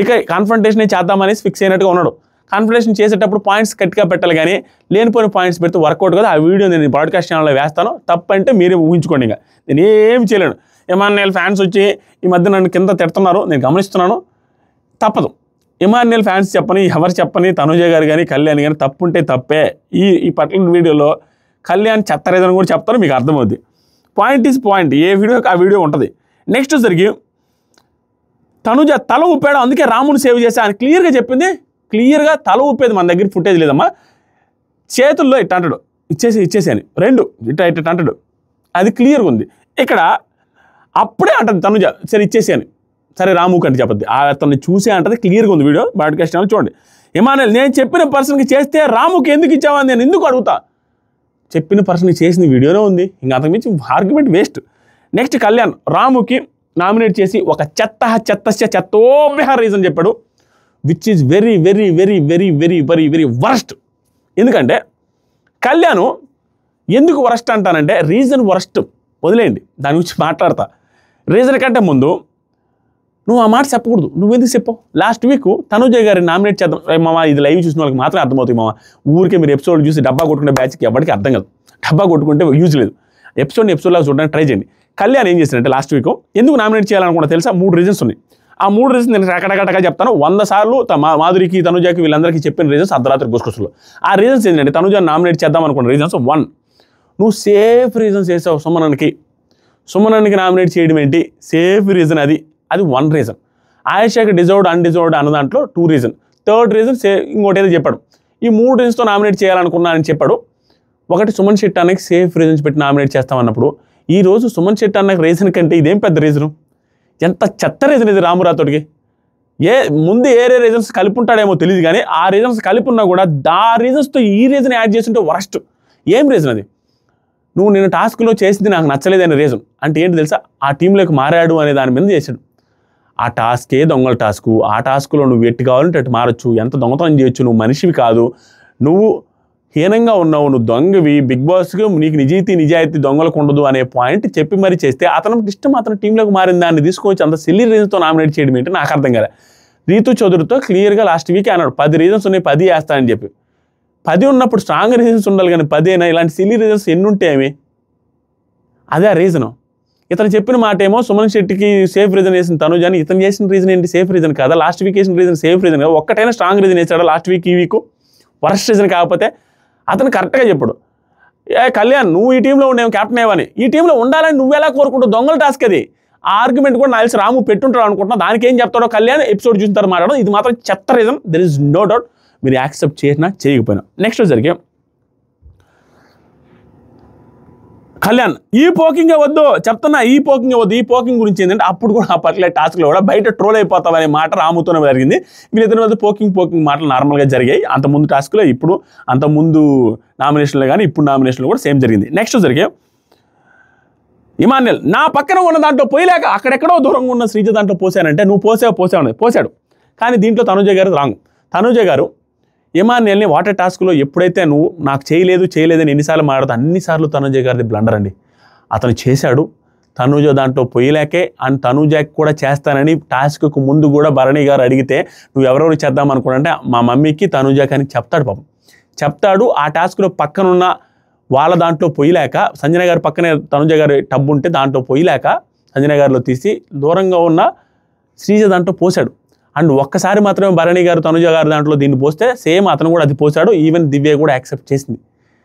ఇక కాన్ఫ్రంటేషనే చేద్దామనేసి ఫిక్స్ అయినట్టుగా ఉన్నాడు. కాన్ఫ్రంటేషన్ చేసేటప్పుడు పాయింట్స్ కట్గా పెట్టాలి, కానీ లేనిపోయిన పాయింట్స్ పెడితే వర్కౌట్ కదా. ఆ వీడియో నేను బ్రాడ్కాస్ట్ ఛానల్లో వేస్తాను, తప్పంటే మీరే ఊహించుకోండి. ఇంకా నేను ఏం చేయలేను. ఇమాన్యుయల్ ఫ్యాన్స్ వచ్చి ఈ మధ్య నన్ను కింద తిడుతున్నారు, నేను గమనిస్తున్నాను, తప్పదు. ఇమాన్యుయల్ ఫ్యాన్స్ చెప్పని, ఎవరు చెప్పని, తనుజ గారు కానీ కళ్యాణ్ కానీ తప్పు ఉంటే తప్పే. ఈ పర్టికులర్ వీడియోలో కళ్యాణ్ చెత్త రీజన్ కూడా చెప్తాను, మీకు అర్థమవుద్ది. పాయింట్ ఈజ్ పాయింట్, ఏ వీడియోకి ఆ వీడియో ఉంటుంది. నెక్స్ట్ వచ్చరికి తనుజ తల ఊపాడు, అందుకే రాముని సేవ్ చేశా అని క్లియర్గా చెప్పింది. క్లియర్గా తల ఊపేది మన దగ్గర ఫుటేజ్ లేదమ్మా. చేతుల్లో ఇట్ట అంటాడు, ఇచ్చేసి అని, రెండు ఇట్ట అంటాడు, అది క్లియర్గా ఉంది. ఇక్కడ అప్పుడే అంటది తనుజ, సరే ఇచ్చేసి అని, సరే రాము కంటే చెప్పద్ది, అతన్ని చూసే అంటది, క్లియర్గా ఉంది వీడియో బ్రాడ్కాస్ట్ ఛానల్ చూడండి. ఇమాన్యుయల్ నేను చెప్పిన పర్సన్కి చేస్తే రాముకి ఎందుకు ఇచ్చావని నేను ఎందుకు అడుగుతా? చెప్పిన పర్సన్కి చేసిన వీడియోలో ఉంది, ఇంకా అంతకుమించి ఆర్గ్యుమెంట్ వేస్ట్. నెక్స్ట్ కళ్యాణ్ రాముకి నామినేట్ చేసి ఒక చెత్తోభ్య రీజన్ చెప్పాడు, which is very very very very very very very worst. ఎందుకంటే కళ్యాణ్ ఎందుకు వరస్ట్ అంటానంటే, రీజన్ వరస్ట్ వదిలేయండి, దాని గురించి మాట్లాడతా. రీజన్ కంటే ముందు నువ్వు ఆ మాట చెప్పకూడదు, నువ్వెందుకు చెప్పావు? లాస్ట్ వీక్ తనుజ గారిని నామినేట్ చేద్దాం మామ, ఇది లైవ్ చూసిన వాళ్ళకి మాత్రమే అర్థమవుతుంది మామ. ఊరికే మీరు ఎపిసోడ్ చూసి డబ్బా కొట్టుకునే బ్యాచ్కి ఎవరికి అర్థం కాదు. డబ్బా కొట్టుకుంటే యూజ్ లేదు. ఎపిసోడ్లాగా చూడడానికి ట్రై చేయండి. కళ్యాణ్ ఏం చేశారంటే లాస్ట్ వీక్ ఎందుకు నామినేట్ చేయాలనుకున్నా తెలుసా? 3 రీజన్స్ ఉన్నాయి. ఆ 3 రీజన్స్ నేను కటకటగా చెప్తాను. 100 సార్లు మాధురికి, తనుజకి, వీళ్ళందరికీ చెప్పిన రీజన్స్ అర్ధరాత్రి గుసగుసలు. ఆ రీజన్స్ ఏంటంటే, తనుజని నామినేట్ చేద్దాం అనుకున్న రీజన్స్ 1, నువ్వు సేఫ్ రీజన్స్ చేసావు. సుమనన్కి నామినేట్ చేయడం ఏంటి? సేఫ్ రీజన్ అది 1 రీజన్. ఆయేషాకి డిజర్వ్డ్ అన్డిజర్వ్డ్ అన్న దాంట్లో 2 రీజన్. 3rd రీజన్ ఇంకోటి ఏదో చెప్పాడు. ఈ 3 రీజన్స్తో నామినేట్ చేయాలనుకున్నానని చెప్పాడు. ఒకటి, సుమన్ శెట్టి అన్నకి సేఫ్ రీజన్స్ పెట్టి నామినేట్ చేస్తామన్నప్పుడు, ఈరోజు సుమన్ శెట్టి అన్నకి రీజన్ కంటే ఇదేం పెద్ద రీజను? ఎంత చెత్త రీజన్ ఇది రామురాతోడికి. ముందు ఏరే రీజన్స్ కలిపి ఉంటాడేమో తెలియదు, కానీ ఆ రీజన్స్ కలిపి ఉన్నా కూడా ఆ రీజన్స్తో ఈ రీజన్ యాడ్ చేస్తుంటే వరస్ట్. ఏం రీజన్ అది? నువ్వు నేను టాస్క్లో చేసింది నాకు నచ్చలేదనే రీజన్. అంటే ఏంటి తెలుసా? ఆ టీంలోకి మారాడు అనే దాని మీద చేశాడు. ఆ టాస్కే దొంగల టాస్కు. ఆ టాస్క్లో నువ్వు ఎట్టు కావాలంటే అటు మారచ్చు, ఎంత దొంగతనం చేయొచ్చు, నువ్వు మనిషివి కాదు, నువ్వు హీనంగా ఉన్నావు, నువ్వు దొంగవి, బిగ్ బాస్కి నీకు నిజాయితీ దొంగలకు ఉండదు అనే పాయింట్ చెప్పి మరీ చేస్తే, అతనికి ఇష్టం అతను టీంలోకి మారిన దాన్ని తీసుకొచ్చి అంత సిల్లీ రీజన్స్తో నామినేట్ చేయడం ఏంటి నాకు అర్థం కాలే. రీతు చౌదరితో క్లియర్గా లాస్ట్ వీక్ అన్నాడు 10 రీజన్స్ ఉన్నాయి, 10 వేస్తానని చెప్పి. 10 ఉన్నప్పుడు స్ట్రాంగ్ రీజన్స్ ఉండాలి, కానీ 10 అయినా ఇలాంటి సిల్లీ రీజన్స్ ఎన్ని ఉంటాయేమి? అదే ఆ రీజను. ఇతను చెప్పిన మాట ఏమో సుమన్ శెట్టికి సేఫ్ రీజన్ వేసిన తనుజ అని, ఇతను చేసిన రీజన్ ఏంటి? సేఫ్ రీజన్ కాదా? లాస్ట్ వీక్ వేసిన రీజన్ సేఫ్ రీజన్ కదా? ఒక్కటైనా స్ట్రాంగ్ రీజన్ వేసాడా లాస్ట్ వీక్? ఈ వీక్ వర్స్ట్ రీజన్ కాకపోతే అతను కరెక్ట్గా చెప్పాడు. కళ్యాణ్ నువ్వు ఈ టీంలో ఉండేమో క్యాప్టెన్ అయ్యవని, ఈ టీంలో ఉండాలని నువ్వు ఎలా కోరుకుంటావు? దొంగల టాస్క్ అది. ఆ ఆర్గ్యుమెంట్ కూడా నాకు రాము పెట్టుంటాడు అనుకుంటున్నా. దానికి ఏం చెప్తాడో కళ్యాణ్ ఎపిసోడ్ చూసిన తర్వాత మాట్లాడడం. ఇది మాత్రం చెత్త reason, there is no doubt. మీరు యాక్సెప్ట్ చేసినా చేయకపోయినా. నెక్స్ట్ వచ్చరికి కళ్యాణ్ ఈ పోకింగే వద్దు చెప్తున్నా, ఈ పోకింగే వద్దు. ఈ పోకింగ్ గురించి ఏంటంటే, అప్పుడు కూడా ఆ పర్టికులర్ టాస్క్లో కూడా బయట ట్రోల్ అయిపోతామనే మాట రాముతోనే జరిగింది. వీళ్ళిద్దరి వద్ద పోకింగ్ మాటలు నార్మల్గా జరిగాయి. అంతకుముందు టాస్క్లో, ఇప్పుడు అంతకుముందు నామినేషన్లో కానీ ఇప్పుడు నామినేషన్లో కూడా సేమ్ జరిగింది. నెక్స్ట్ జరిగే ఇమాన్యుయల్ నా పక్కన ఉన్న దాంట్లో పోయలేక అక్కడెక్కడో దూరంగా ఉన్న శ్రీజ దాంట్లో పోసానంటే, నువ్వు పోసాడు. కానీ దీంట్లో తనుజ గారు రాంగ్. తనుజ గారు ఇమాన్యుయల్ని వాటర్ టాస్క్లో ఎప్పుడైతే నువ్వు నాకు చేయలేదని ఎన్నిసార్లు మాట్లాడుతూ అన్నిసార్లు తనుజ గారిది బ్లండర్ అండి. అతను చేశాడు, తనుజ దాంట్లో పోయలేకే, అండ్ తనుజకి కూడా చేస్తానని టాస్క్కు ముందు కూడా భరణి గారు అడిగితే నువ్వు ఎవరెవరు చేద్దాం అనుకున్నాంటే మా మమ్మీకి తనుజకి అని చెప్తాడు. పాపం చెప్తాడు. ఆ టాస్క్లో పక్కనున్న వాళ్ళ దాంట్లో పోయలేక, సంజన గారి పక్కనే తనుజ గారి టబ్ ఉంటే దాంట్లో పోయలేక సంజన గారిలో తీసి దూరంగా ఉన్న శ్రీజ దాంట్లో పోసాడు. అండ్ ఒక్కసారి మాత్రమే భరణి గారు తనుజ గారి దాంట్లో దీన్ని పోస్తే సేమ్ అతను కూడా అది పోసాడు. ఈవెన్ దివ్య కూడా యాక్సెప్ట్ చేసింది.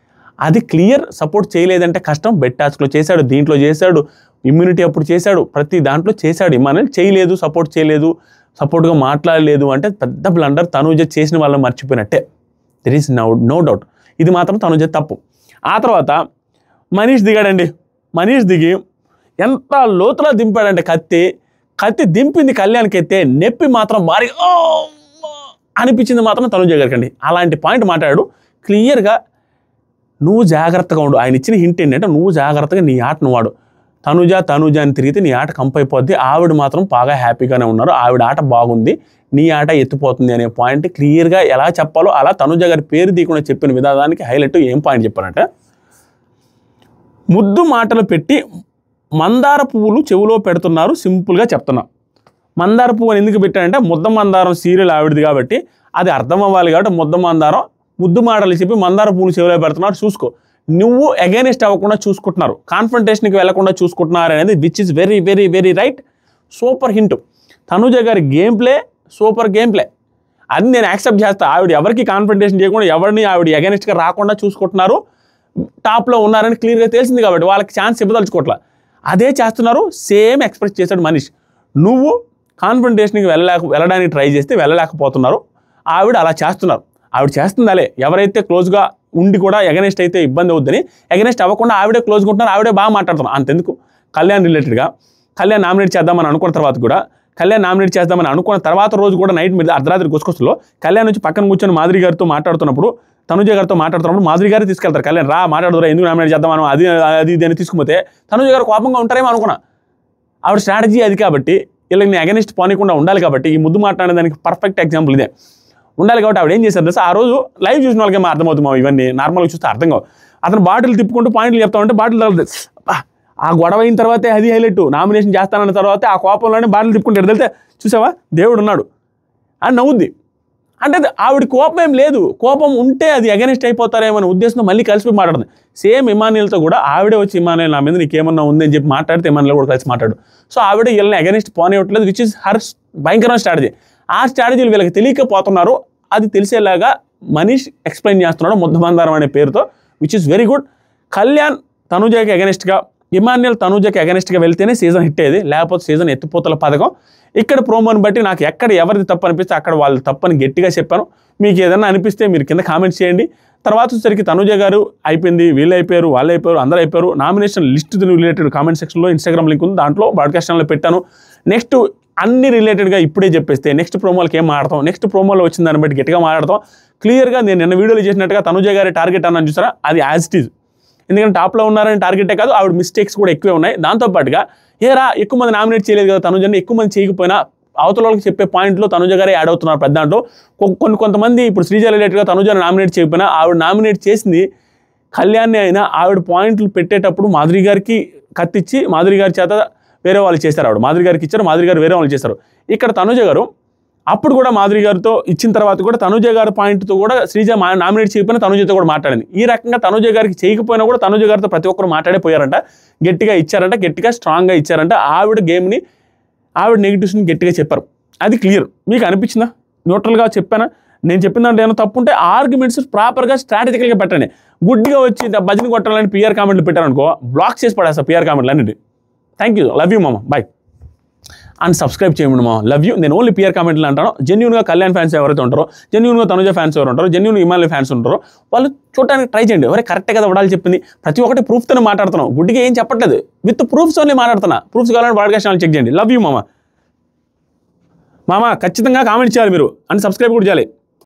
అది క్లియర్. సపోర్ట్ చేయలేదంటే కష్టం. బెట్ టాస్క్లో చేశాడు, దీంట్లో చేశాడు, ఇమ్యూనిటీ అప్పుడు చేశాడు, ప్రతి దాంట్లో చేశాడు. ఇమాన్యుయల్ చేయలేదు, సపోర్ట్ చేయలేదు, సపోర్ట్గా మాట్లాడలేదు అంటే పెద్ద బ్లండర్. తనుజ చేసిన వాళ్ళని మర్చిపోయినట్టే. There is no doubt. ఇది మాత్రం తనుజ తప్పు. ఆ తర్వాత మనీష్ దిగాడండి. మనీష్ దిగి ఎంత లోతులో దింపాడంటే కత్తి దింపింది కళ్యాణ్కి అయితే నొప్పి మాత్రం భారీ అనిపించింది మాత్రం తనుజ గారికి అండి. అలాంటి పాయింట్ మాట్లాడాడు క్లియర్గా. నువ్వు జాగ్రత్తగా ఉండు. ఆయన ఇచ్చిన హింట్ ఏంటంటే, నువ్వు జాగ్రత్తగా నీ ఆటను వాడు. తనుజ అని తిరిగితే నీ ఆట కంపైపోద్ది. ఆవిడ మాత్రం బాగా హ్యాపీగానే ఉన్నారు, ఆవిడ ఆట బాగుంది, నీ ఆట ఎత్తిపోతుంది అనే పాయింట్ క్లియర్గా ఎలా చెప్పాలో అలా తనుజ గారి పేరు తీయకుండా చెప్పిన విధానానికి హైలైట్. ఏం పాయింట్ చెప్పారంటే, ముద్దు మాటలు పెట్టి మందార పువ్వులు చెవులో పెడుతున్నారు. సింపుల్గా చెప్తున్నా. మందార పువ్వు అని ఎందుకు పెట్టారంటే, ముద్ద మందారం సీరియల్ ఆవిడది కాబట్టి అది అర్థం అవ్వాలి కాబట్టి ముద్ద మందారం ముద్దు మాటలు చెప్పి మందార పువ్వులు చెవులో పెడుతున్నారు. చూసుకో, నువ్వు అగైనెస్ట్ అవ్వకుండా చూసుకుంటున్నారు, కాన్ఫ్రంటేషన్కి వెళ్లకుండా చూసుకుంటున్నారు అనేది which is very very very right. Super hint. Tanuja గారి game play super game play. అది నేను యాక్సెప్ట్ చేస్తా. ఆవిడ ఎవరికి కాన్ఫ్రంటేషన్ చేయకుండా ఎవరిని ఆవిడ అగైనెస్ట్గా రాకుండా చూసుకుంటున్నారు, టాప్లో ఉన్నారని క్లియర్గా తెలిసింది కాబట్టి వాళ్ళకి ఛాన్స్ ఇవ్వదలుచుకోవట్లా. అదే చేస్తున్నారు. సేమ్ ఎక్స్ప్రెస్ చేశాడు మనీష్. నువ్వు కాన్ఫ్రంటేషన్కి వెళ్ళడానికి ట్రై చేస్తే వెళ్ళలేకపోతున్నారు, ఆవిడ అలా చేస్తున్నారు. ఆవిడ చేస్తుందాలే, ఎవరైతే క్లోజ్గా ఉండి కూడా ఎగనెస్ట్ అయితే ఇబ్బంది అవుద్దని ఎగనెస్ట్ అవ్వకుండా ఆవిడే క్లోజ్గా ఉంటున్నారు, ఆవిడే బాగా మాట్లాడుతున్నారు. అంతెందుకు కళ్యాణ్ రిలేటెడ్గా కళ్యాణ్ నామినేట్ చేద్దామని అనుకున్న తర్వాత కూడా కళ్యాణ్ నామినేట్ చేద్దామని అనుకున్న తర్వాత రోజు కూడా నైట్ మీద అర్ధరాత్రి గుసకొస్తులో కళ్యాణ్ వచ్చి పక్కన కూర్చొని మాధురి గారితో మాట్లాడుతున్నప్పుడు, తనుజ గారితో మాట్లాడుతున్నప్పుడు మాధురి గారు తీసుకెళ్తారు. కళ్యాణ్ రా మాట్లాడుతురా, ఎందుకు నామినేట్ చేద్దామని అది ఇది అని తీసుకుపోతే తనుజ గారు కోపంగా ఉంటారేమో అనుకున్నా. ఆవిడ స్ట్రాటజీ అది కాబట్టి వీళ్ళకి నేను అగెనిస్ట్ పోనీకుండా ఉండాలి కాబట్టి ఈ ముద్దు మాట్లాడేదానికి పర్ఫెక్ట్ ఎగ్జాంపుల్ ఇదే ఉండాలి కాబట్టి ఆవిడ ఏం చేశారు తెలుసా, ఆ రోజు లైవ్ చూసిన వాళ్ళకి ఏమో అర్థమవుతుంది, ఇవన్నీ నార్మల్గా చూస్తే అర్థం కావు. అతను బాటిల్ తిప్పుకుంటూ పాయింట్లు చెప్తా ఉంటే బాటిల్ తగలదు. ఆ గొడవ అయిన తర్వాతే అది హైలైట్, నామినేషన్ చేస్తానన్న తర్వాతే ఆ కోపంలోనే బాటిల్ తిప్పుకుంటాడు. వెళ్తే చూసావా దేవుడు ఉన్నాడు అని నవ్వుద్ది. అంటే ఆవిడ కోపం ఏం లేదు, కోపం ఉంటే అది అగెనిస్ట్ అయిపోతారేమో అనే ఉద్దేశంతో మళ్ళీ కలిసి మాట్లాడుతుంది. సేమ్ ఇమాన్యుయల్తో కూడా ఆవిడే వచ్చి ఇమాన్యుయల్ నా మీద నీకేమన్నా ఉందని చెప్పి మాట్లాడితే ఇమాన్యుయల్ కూడా కలిసి మాట్లాడు. సో ఆవిడ వీళ్ళని అగెనిస్ట్ పోనివ్వట్లేదు, విచ్ ఇస్ హర్ భయంకరమైన స్ట్రాటజీ. ఆ స్ట్రాటజీలు వీళ్ళకి తెలియకపోతున్నారు, అది తెలిసేలాగా మనీష్ ఎక్స్ప్లెయిన్ చేస్తున్నాడు ముద్దబందారం అనే పేరుతో, which is very good. Kalyan తనుజకి అగెనిస్ట్గా, ఇమాన్యుయల్ తనుజకి అగెనిస్ట్గా వెళ్తేనే సీజన్ హిట్ అయ్యేది, లేకపోతే సీజన్ ఎత్తిపోతల పథకం. ఇక్కడ ప్రోమోని బట్టి నాకు ఎక్కడ ఎవరిది తప్పు అనిపిస్తే అక్కడ వాళ్ళు తప్పని గట్టిగా చెప్పాను. మీకు ఏదైనా అనిపిస్తే మీరు కింద కామెంట్స్ చేయండి. తర్వాత వచ్చేసరికి తనుజ గారు అయిపోయింది, వీళ్ళు అయిపోయారు, వాళ్ళు అయిపోయారు, అందరూ అయిపోయారు. నామినేషన్ లిస్ట్ రిలేటెడ్ కామెంట్ సెక్షన్లో ఇన్స్టాగ్రామ్ లింక్ ఉంది, దాంట్లో బ్రాడ్కాస్ట్ ఛానల్లో పెట్టాను. నెక్స్ట్ అన్ని రిలేటెడ్గా ఇప్పుడే చెప్పేస్తే నెక్స్ట్ ప్రోమోలకి ఏం మాట్లాడతాం, నెక్స్ట్ ప్రోమోలో వచ్చిన దాన్ని బట్టి గట్టిగా మాట్లాడతాం. క్లియర్గా నేను నిన్న వీడియోలో చేసినట్టుగా తనుజ గారి టార్గెట్ అన్నాను చూసారా, అది యాజ్ ఇట్ ఈజ్. ఎందుకంటే టాప్లో ఉన్నారని టార్గెటే కాదు, ఆవిడ మిస్టేక్స్ కూడా ఎక్కువే ఉన్నాయి. దాంతోపాటుగా ఏరా ఎక్కువ మంది నామినేట్ చేయలేదు కదా తనుజని, ఎక్కువ మంది చేయకపోయినా అవతల వాళ్ళకి చెప్పే పాయింట్లో తనుజ గారే యాడ్ అవుతున్నారు పెద్ద దాంట్లో. కొంతమంది ఇప్పుడు శ్రీజ రిలేటెడ్గా తనుజని నామినేట్ చేయకపోయినా ఆవిడ నామినేట్ చేసింది కళ్యాణ్ని అయినా ఆవిడ పాయింట్లు పెట్టేటప్పుడు మాధురి గారికి కత్తిచ్చి మాధురి గారి చేత వేరే వాళ్ళు చేశారు. ఆవిడ మాధురి గారికి ఇచ్చారు, మాధురి గారు వేరే వాళ్ళు చేశారు. ఇక్కడ తనుజ గారు అప్పుడు కూడా మాధురి గారితో ఇచ్చిన తర్వాత కూడా తనుజ గారి పాయింట్తో కూడా శ్రీజ నామినేట్ చేయకపోయినా తనుజతో కూడా మాట్లాడింది. ఈ రకంగా తనుజ గారికి చేయకపోయినా కూడా తనుజ గారితో ప్రతి ఒక్కరు మాట్లాడిపోయారంట, గట్టిగా ఇచ్చారంట, గట్టిగా స్ట్రాంగ్గా ఇచ్చారంట. ఆవిడ గేమ్ని ఆవిడ నెగిటివ్స్ని గట్టిగా చెప్పారు, అది క్లియర్. మీకు అనిపించిందా? న్యూట్రల్గా చెప్పానా? నేను చెప్పిన దాంట్లో ఏమైనా తప్పు ఉంటే ఆర్గ్యుమెంట్స్ ప్రాపర్గా స్ట్రాటజికల్గా పెట్టండి. గుడ్డిగా వచ్చి భజన కొట్టాలని పిఆర్ కామెంట్లు పెట్టారనుకో, బ్లాక్ చేసి పడేస్తా పిఆర్ కామెంట్లు అన్నిటి. థ్యాంక్ యూ, లవ్ యూ మామ, బాయ్. అండ్ సబ్స్క్రైబ్ చేయండి మామ, లవ్ యూ. నేను ఓన్లీ పిఆర్ కామెంట్లు అంటాను. జెన్యూన్గా కళ్యాణ్ ఫ్యాన్స్ ఎవరైతే ఉంటారో, జెన్యూన్గా తనుజ ఫ్యాన్స్ ఎవరు ఉంటారో, జెన్యూన్గా ఇమాన్యుయల్ ఫ్యాన్స్ ఉంటారో వాళ్ళు చూడడానికి ట్రై చేయండి. ఎవరే కరెక్టే కదా వడాలి చెప్పింది, ప్రతి ఒక్కటి ప్రూఫ్తోనే మాట్లాడుతున్నాం, గుడ్డిగా ఏం చెప్పట్లేదు, విత్ ప్రూఫ్స్ ఓన్లీ మాట్లాడుతున్నా. ప్రూఫ్స్ కావాలని బ్రాడ్కాస్ట్ ఛానల్ చెక్ చేయండి. లవ్ యూ మామ. ఖచ్చితంగా కామెంట్ చేయాలి మీరు, అండ్ సబ్స్క్రైబ్ కూడా చేయాలి.